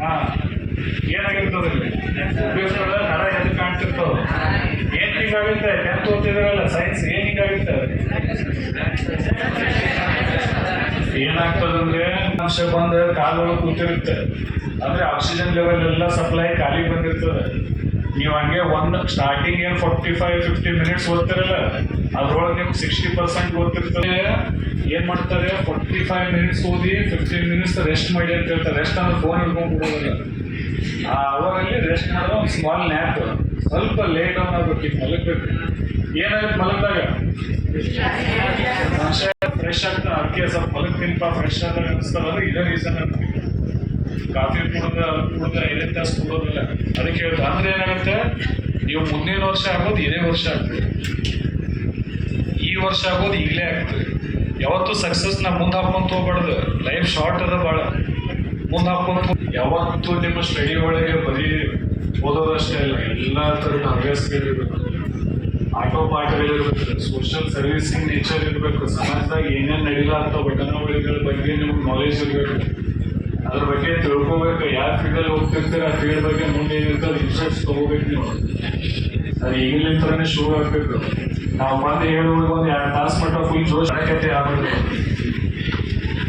ಹಾಂ ಏನಾಗಿರ್ತದೆ ನರ ಎದ್ದು ಕಾಣ್ತಿರ್ತಾವೆ. ಏನು ಹಿಂಗಾಗುತ್ತೆ? 10th ಓದ್ತಿದ್ರಲ್ಲ ಸೈನ್ಸ್, ಏನು ಹಿಂಗಾಗುತ್ತೆ? ಏನಾಗ್ತದಂದ್ರೆ ಅಂಶ ಬಂದು ಕಾಲೊಳಗೆ ಕೂತಿರುತ್ತೆ, ಅಂದ್ರೆ ಆಕ್ಸಿಜನ್ ಲೆವೆಲ್ ಎಲ್ಲ ಸಪ್ಲೈ ಖಾಲಿ ಬಂದಿರ್ತದೆ. ನೀವು ಹಂಗೆ ಸ್ಟಾರ್ಟಿಂಗ್ ಏನು 45-50 ಮಿನಿಟ್ಸ್ ಓದ್ತಿರಲ್ಲ, ಅದ್ರೊಳಗೆ ನಿಮ್ಗೆ 60% ಓದ್ತಿರ್ತದೆ. ಏನು ಮಾಡ್ತಾರೆ, 45 ಮಿನಿಟ್ಸ್ ಓದಿ 15 ಮಿನಿಟ್ಸ್ ರೆಸ್ಟ್ ಮಾಡಿ ಅಂತ ಹೇಳ್ತಾರೆ. ರೆಸ್ಟ್ ಅಂದ್ರೆ ಫೋನ್ ಹಿಡ್ಕೊಂಡು ಬಿಡೋದಿಲ್ಲ. ಆ ಅವರಲ್ಲಿ ರೆಸ್ಟ್ ಮಾಡೋ ಒಂದು ಸ್ಮಾಲ್ ನ್ಯಾಪ್, ಸ್ವಲ್ಪ ಲೇಟ್ ಆನ್ ಆಗ್ಬೇಕು, ಈಗ ಮಲಗಬೇಕು. ಏನಾಗುತ್ತೆ ಮಲಗಿದಾಗ? ಮನುಷ್ಯ ಫ್ರೆಶ್ ಆಗ್ತಾನೆ. ಅದಕ್ಕೆ ಸ್ವಲ್ಪ ಮಲಗ್ತೀನಪ್ಪ ಫ್ರೆಶ್ ಆದಾಗ ಅನಿಸ್ತಲ್ಲ, ಅಂದ್ರೆ ಇದೇ ರೀಸನ್ ಅಂತ. ಕಾಫಿ ಕುಡ್ದ 5 ತಾಸು ಕುಡೋದಿಲ್ಲ. ಅದಕ್ಕೆ ಹೇಳುದು ಅಂದ್ರೆ ಏನಾಗುತ್ತೆ, ನೀವು ಮುಂದಿನ ವರ್ಷ ಆಗೋದು ಇದೇ ವರ್ಷ ಆಗ್ತದೆ, ಈ ವರ್ಷ ಆಗೋದು ಈಗಲೇ ಆಗ್ತದೆ. ಯಾವತ್ತೂ ಸಕ್ಸಸ್ನ ಮುಂದೆ ಹಾಕೊಂತ ಹೋಗ್ಬಾರ್ದು. ಲೈಫ್ ಶಾರ್ಟ್ ಅದ ಭಾಳ, ಮುಂದೆ ಹಾಕೊಂತ. ಯಾವತ್ತೂ ನಿಮ್ಮ ಸ್ಟಡಿ ಒಳಗೆ ಬರೀ ಓದೋದಷ್ಟೇ ಇಲ್ಲ, ಎಲ್ಲ ಥರದ ಹವ್ಯಾಸಗಳಿರ್ಬೇಕು, ಆಟೋ ಪಾಠಗಳಿರ್ಬೇಕು, ಸೋಷಿಯಲ್ ಸರ್ವಿಸಿಂಗ್ ನೇಚರ್ ಇರಬೇಕು, ಸಮಾಜದಾಗ ಏನೇನು ನಡೀಲ ಅಂತ ಘಟನಾವಳಿಗಳ ಬಗ್ಗೆ ನಿಮ್ಗೆ ನಾಲೆಜ್ ಇರಬೇಕು, ಅದ್ರ ಬಗ್ಗೆ ತಿಳ್ಕೊಬೇಕು. ಯಾವ ಫೀಲ್ಡಲ್ಲಿ ಹೋಗ್ತಿರ್ತೀರ ಆ ಫೀಲ್ಡ್ ಬಗ್ಗೆ ಮುಂದೆ ಏನಿರ್ತದೆ ಇಂಟ್ರೆಸ್ಟ್ ತೊಗೋಬೇಕು ನೀವು. ಅದು ಈಗಲಿಂತ್ರನೇ ಶುರು ಆಗಬೇಕು. ನಾವು ಬಂದು ಹೇಳುವಾಗ ಒಂದು 2 ತಾಸು ಮಟ್ಟ ಫುಲ್ ಜೋಶ್ ಅಡಕತೆ ಆಗೋದು.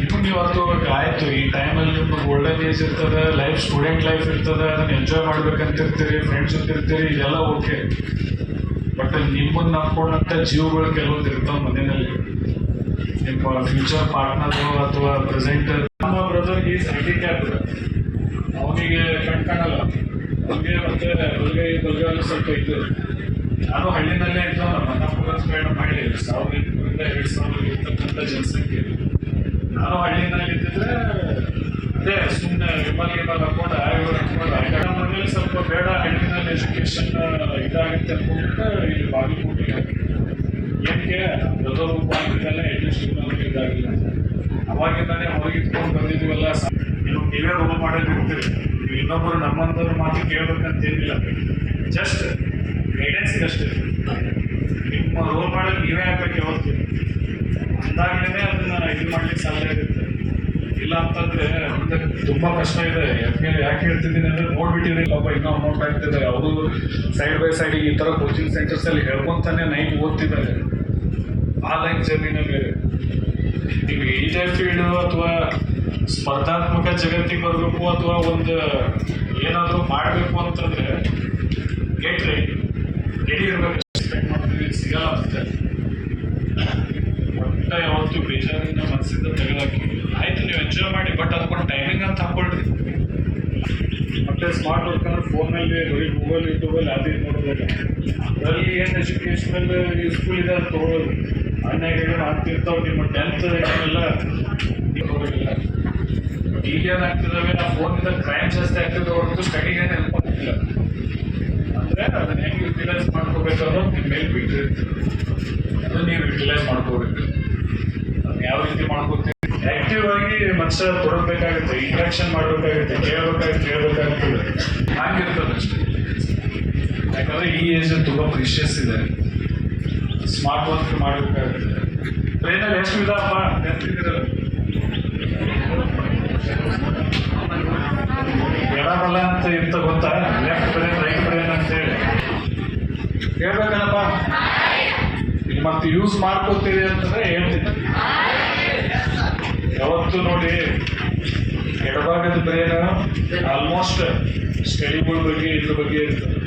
ಇನ್ನು ನೀವು ಅರ್ಥಕೋಬೇಕು, ಆಯಿತು ಈ ಟೈಮಲ್ಲಿ ನಿಮ್ಗೆ ಗೋಲ್ಡನ್ ಏಜ್ ಇರ್ತದೆ, ಲೈಫ್ ಸ್ಟೂಡೆಂಟ್ ಲೈಫ್ ಇರ್ತದೆ, ಅದನ್ನು ಎಂಜಾಯ್ ಮಾಡ್ಬೇಕಂತಿರ್ತೀರಿ, ಫ್ರೆಂಡ್ಸ್ ಜೊತೆ ಇದೆಲ್ಲ ಓಕೆ. ಬಟ್ ನಿಮ್ಮನ್ನು ನಂಬ್ಕೊಂಡಂಥ ಜೀವಗಳು ಕೆಲವೊಂದು ಇರ್ತಾವೆ ಮನೆಯಲ್ಲಿ. ನಿಮ್ಮ ಫ್ಯೂಚರ್ ಪಾರ್ಟ್ನರು ಅಥವಾ ಪ್ರೆಸೆಂಟ್. ನಮ್ಮ ಬ್ರದರ್ ಈಸ್ ಹ್ಯಾಂಡಿಕ್ಯಾಪ್, ಅವನಿಗೆ ಕಣ್ಕಾಣಲ್ಲ, ಅವನಿಗೆ ಮತ್ತೆ ಬಲ್ಗೈ ಸ್ವಲ್ಪ ಇದು. ನಾನು ಹಳ್ಳಿನಲ್ಲೇ ಇದ್ದು ನನ್ನ ಪುರಸ್ಕಾರ ಮಾಡಿ 1800 ರಿಂದ 2000 ಇರ್ತಕ್ಕಂಥ ಜನಸಂಖ್ಯೆ. ನಾನು ಹಳ್ಳಿನಲ್ಲಿ ಇದ್ದಿದ್ರೆ ಅದೇ ಸುಮ್ಮನೆ ವಿಮಲ್ ಹಾಕೊಂಡು ಮನೇಲಿ ಸ್ವಲ್ಪ ಬೇಡ, ಹಳ್ಳಿನಲ್ಲಿ ಎಜುಕೇಶನ್ ಇದಾಗುತ್ತೆ ಅನ್ಕೊಂಡ್ಬಿಟ್ಟು ಇಲ್ಲಿ ಬಾಗಲಕೋಟೆಗೆ ಏನಕ್ಕೆ ಬ್ರದರ್ ರೂಪಾಯಿಗೆಲ್ಲ ಎಜುಕೇಶನ್ ಇದಾಗಿಲ್ಲ. ಅವಾಗಿಂದಾನೇ ಹೊರಗಿಟ್ಕೊಂಡು ಬಂದಿದ್ದೀವಲ್ಲ, ನೀವು ನೀವೇ ರೋಲ್ ಮಾಡೋದು ಇರ್ತೀರಿ. ನೀವು ಇನ್ನೊಬ್ಬರು ನಮ್ಮಂಥವ್ರ ಮಾತು ಕೇಳಬೇಕಂತೇನಿಲ್ಲ, ಜಸ್ಟ್ ಗೈಡೆನ್ಸಿಗೆ ಅಷ್ಟೇ. ನಿಮ್ಮ ರೋಲ್ ಮಾಡೋದು ನೀವೇ ಆಗ್ಬೇಕು ಯಾವತ್ತು, ಅಂದಾಗಲೇ ಅದನ್ನ ಇದು ಮಾಡ್ಲಿಕ್ಕೆ ಸಾಧ್ಯ ಆಗುತ್ತೆ. ಇಲ್ಲ ಅಂತಂದ್ರೆ ಮುಂದೆ ತುಂಬ ಕಷ್ಟ ಇದೆ. ಯಾಕೆ ಹೇಳ್ತಿದ್ದೀನಿ ಅಂದರೆ ನೋಡ್ಬಿಟ್ಟಿದ್ರೆ ಪಾಪ ಇನ್ನೂ ಅಮೌಂಟ್ ಆಗ್ತಿದ್ದಾರೆ. ಅವರು ಸೈಡ್ ಬೈ ಸೈಡ್ ಈ ಥರ ಕೋಚಿಂಗ್ ಸೆಂಟರ್ಸಲ್ಲಿ ಹೇಳ್ಕೊಂತಾನೆ ನೈಟ್ ಓದ್ತಿದ್ದಾರೆ. ಆ ಲೈಫ್ ಜರ್ನಿನಲ್ಲಿ ನೀವು ಇದೇ ಫೀಲ್ಡು ಅಥವಾ ಸ್ಪರ್ಧಾತ್ಮಕ ಜಗತ್ತಿಗೆ ಬರಬೇಕು ಅಥವಾ ಒಂದು ಏನಾದರೂ ಮಾಡಬೇಕು ಅಂತಂದರೆ ಗೆಟ್ ರೆಡಿ ಇರಬೇಕು. ಎಕ್ಸ್ಪೆಕ್ಟ್ ಮಾಡ್ತೀವಿ ಸಿಗಲ್ಲ ಅಂತ ಒಟ್ಟ ಯಾವತ್ತು ಬೇಜಾರಿಂದ ಮನಸ್ಸಿಂದ ತೆಗೆದಾಕಿ ಆಯಿತು, ನೀವು ಎಂಜಾಯ್ ಮಾಡಿ. ಬಟ್ ಅದಕ್ಕೊಂದು ಟೈಮಿಂಗ್ ಅಂತ ಹಾಕ್ಕೊಳ್ರಿ. ಮತ್ತೆ ಸ್ಮಾರ್ಟ್ ವರ್ಕ್ ಅಂದ್ರೆ ಫೋನಲ್ಲಿ ಬರೀ ಗೂಗಲ್ ಯೂಟ್ಯೂಬಲ್ಲಿ ಅದು ಇದು ನೋಡೋದಿಲ್ಲ. ಅದರಲ್ಲಿ ಏನು ಎಜುಕೇಷನಲ್ ಯೂಸ್ಫುಲ್ ಇದೆ ಅದು ತೊಗೊಳ್ಳೋದು. ಅನ್ಯಾಯ ಆಗ್ತಿರ್ತಾವೆ. ನಿಮ್ಮ 10th ಎಲ್ಲ ಹೋಗೋದಿಲ್ಲ. ಬಟ್ ಈಗೇನಾಗ್ತಿದ್ದಾವೆ, ಆ ಫೋನಿಂದ ಕ್ರೈಮ್ ಜಾಸ್ತಿ ಆಗ್ತಿದೆ ಹೊರತು ಸ್ಟಡಿಗೆ ಹೆಲ್ಪ್ ಆಗ್ತಿಲ್ಲ. ಅಂದರೆ ಅದನ್ನ ಹೆಂಗೆ ಯುಟಿಲೈಸ್ ಮಾಡ್ಕೋಬೇಕು ಅನ್ನೋದು ನಿಮ್ಮ ಮೇಲೆ ಬಿಟ್ಟಿರುತ್ತೆ. ಅದನ್ನು ನೀವು ಯುಟಿಲೈಸ್ ಮಾಡ್ಕೋಬೇಕು. ಅದನ್ನ ಯಾವ ರೀತಿ ಮಾಡ್ಕೋತೀವಿ, ಆಕ್ಟಿವ್ ಆಗಿ ಮನುಷ್ಯ ತೊಡಗಬೇಕಾಗುತ್ತೆ, ಇಂಟ್ರಾಕ್ಷನ್ ಮಾಡಬೇಕಾಗುತ್ತೆ, ಕೇಳಬೇಕಾಗ್ತದೆ. ಹಾಗಿರ್ತದೆ ಅಷ್ಟೇ. ಯಾಕಂದರೆ ಈ ಏಜ್ ತುಂಬ ಪ್ರಿಷಿಯಸ್ ಇದೆ. ಸ್ಮಾರ್ಟ್ ವರ್ಕ್ ಮಾಡಬೇಕಾಗುತ್ತೆ. ಟ್ರೈನಲ್ಲಿ ಎಷ್ಟು ವಿಧಪ್ಪ ನೆನಪಿದ್ದೀರಲ್ಲ, ಎಡಬಲ ಅಂತ ಇರ್ತ ಗೊತ್ತಾ, ಲೆಫ್ಟ್ ಬ್ರೈನ್ ರೈಟ್ ಬ್ರೈನ್ ಅಂತೇಳಿ ಹೇಳ್ಬೇಕಲ್ಲಪ್ಪ. ಈಗ ಮತ್ತೆ ಯೂಸ್ ಮಾಡ್ಕೋತೀರಿ ಅಂತಂದ್ರೆ ಹೇಳ್ತೀನಿ. ಯಾವತ್ತು ನೋಡಿ ಎಡಭಾಗದ ಬ್ರೈನ್ ಆಲ್ಮೋಸ್ಟ್ ಸ್ಟಡಿಗಳ ಬಗ್ಗೆ ಇದ್ರ ಬಗ್ಗೆ ಇರ್ತದೆ.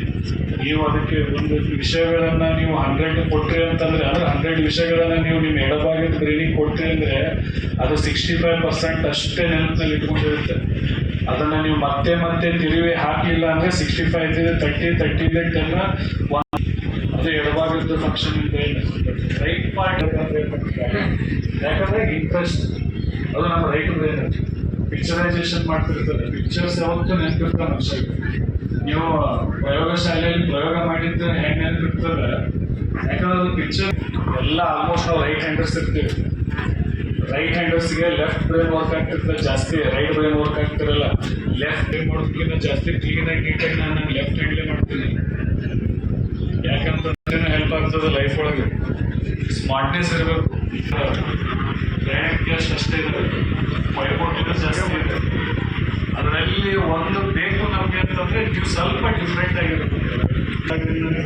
ನೀವು ಅದಕ್ಕೆ ಒಂದು ವಿಷಯಗಳನ್ನು ನೀವು 100 ಕೊಟ್ರಿ ಅಂತಂದರೆ, ಅಂದರೆ 100 ವಿಷಯಗಳನ್ನು ನೀವು ನಿಮ್ಮ ಎಡಭಾಗದ ಬ್ರೈನಿಗೆ ಕೊಡ್ತೀರಿ ಅಂದರೆ ಅದು 65% ಅಷ್ಟೇ ನೆನಪಿನಲ್ಲಿ ಇಟ್ಕೊಂಡಿರುತ್ತೆ. ಅದನ್ನು ನೀವು ಮತ್ತೆ ಮತ್ತೆ ತಿರುವಿ ಹಾಕಲಿಲ್ಲ ಅಂದರೆ 65 ಇದೆ 30 ಇದೆ 10 ಅದು ಎಡಭಾಗದ ಫಂಕ್ಷನ್ ಬ್ರೈನ್. ರೈಟ್ ಪಾರ್ಟ್ ಯಾಕಂದರೆ ಇಂಟ್ರೆಸ್ಟ್ ಅದು ನಮ್ಮ ರೈಟ್ ಬ್ರೈನ್. ಪಿಕ್ಚರೈಸೇಷನ್ ಮಾಡ್ತಿರ್ತದೆ. ಪಿಕ್ಚರ್ಸ್ ಯಾವತ್ತೂ ನೆನಪಿರ್ತಾರೆ ಮನುಷ್ಯಗೆ. ನೀವು ಪ್ರಯೋಗಶಾಲೆಯಲ್ಲಿ ಪ್ರಯೋಗ ಮಾಡಿದ್ದು ಹೆಂಗೆ ನೆನಪಿರ್ತದೆ, ಯಾಕಂದ್ರೆ ಅದು ಪಿಕ್ಚರ್ ಎಲ್ಲ ಆಲ್ಮೋಸ್ಟ್ ನಾವು ರೈಟ್ ಹ್ಯಾಂಡರ್ಸ್ ಇರ್ತೀವಿ. ರೈಟ್ ಹ್ಯಾಂಡರ್ಸ್ಗೆ ಲೆಫ್ಟ್ ಬ್ರೈನ್ ವರ್ಕ್ ಆಗ್ತಿರ್ತದೆ ಜಾಸ್ತಿ, ರೈಟ್ ಬ್ರೈನ್ ವರ್ಕ್ ಆಗ್ತಿರಲ್ಲ. ಲೆಫ್ಟ್ ಬ್ರೈನ್ ಮಾಡೋದಕ್ಕಿಂತ ಜಾಸ್ತಿ ಕ್ಲೀನಾಗಿ ನೀಟಾಗಿ ನಾನು ಲೆಫ್ಟ್ ಹ್ಯಾಂಡ್ಲೇ ಮಾಡ್ತೀನಿ. ಯಾಕಂತಂದ್ರೆ ಹೆಲ್ಪ್ ಆಗ್ತದೆ ಲೈಫ್ ಒಳಗೆ. ಸ್ಮಾರ್ಟ್ನೆಸ್ ಇರಬೇಕು. ಪ್ರಯಾಣಕ್ಕೆ ಅಷ್ಟೇ ಇರಬೇಕು, ವೈಪೋಟಿನ ಜಾಸ್ತಿ ಇದೆ. ಅದರಲ್ಲಿ ಒಂದು ಬೇಕು ನಮಗೆ ಅಂತಂದ್ರೆ ನೀವು ಸ್ವಲ್ಪ ಡಿಫ್ರೆಂಟ್ ಆಗಿರುತ್ತೆ.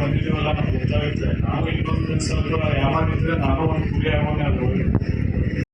ಬಂದಿದ್ದೀವಲ್ಲ ನಮ್ಗೆ ಗೊತ್ತಾಗುತ್ತೆ. ನಾವು ಇನ್ನೊಂದು ಸ್ವಲ್ಪ ಯಾವಾಗಿದ್ರೆ ನಾನು ಒಂದು ಕುಡಿ ಆಗೋಣ ಅದು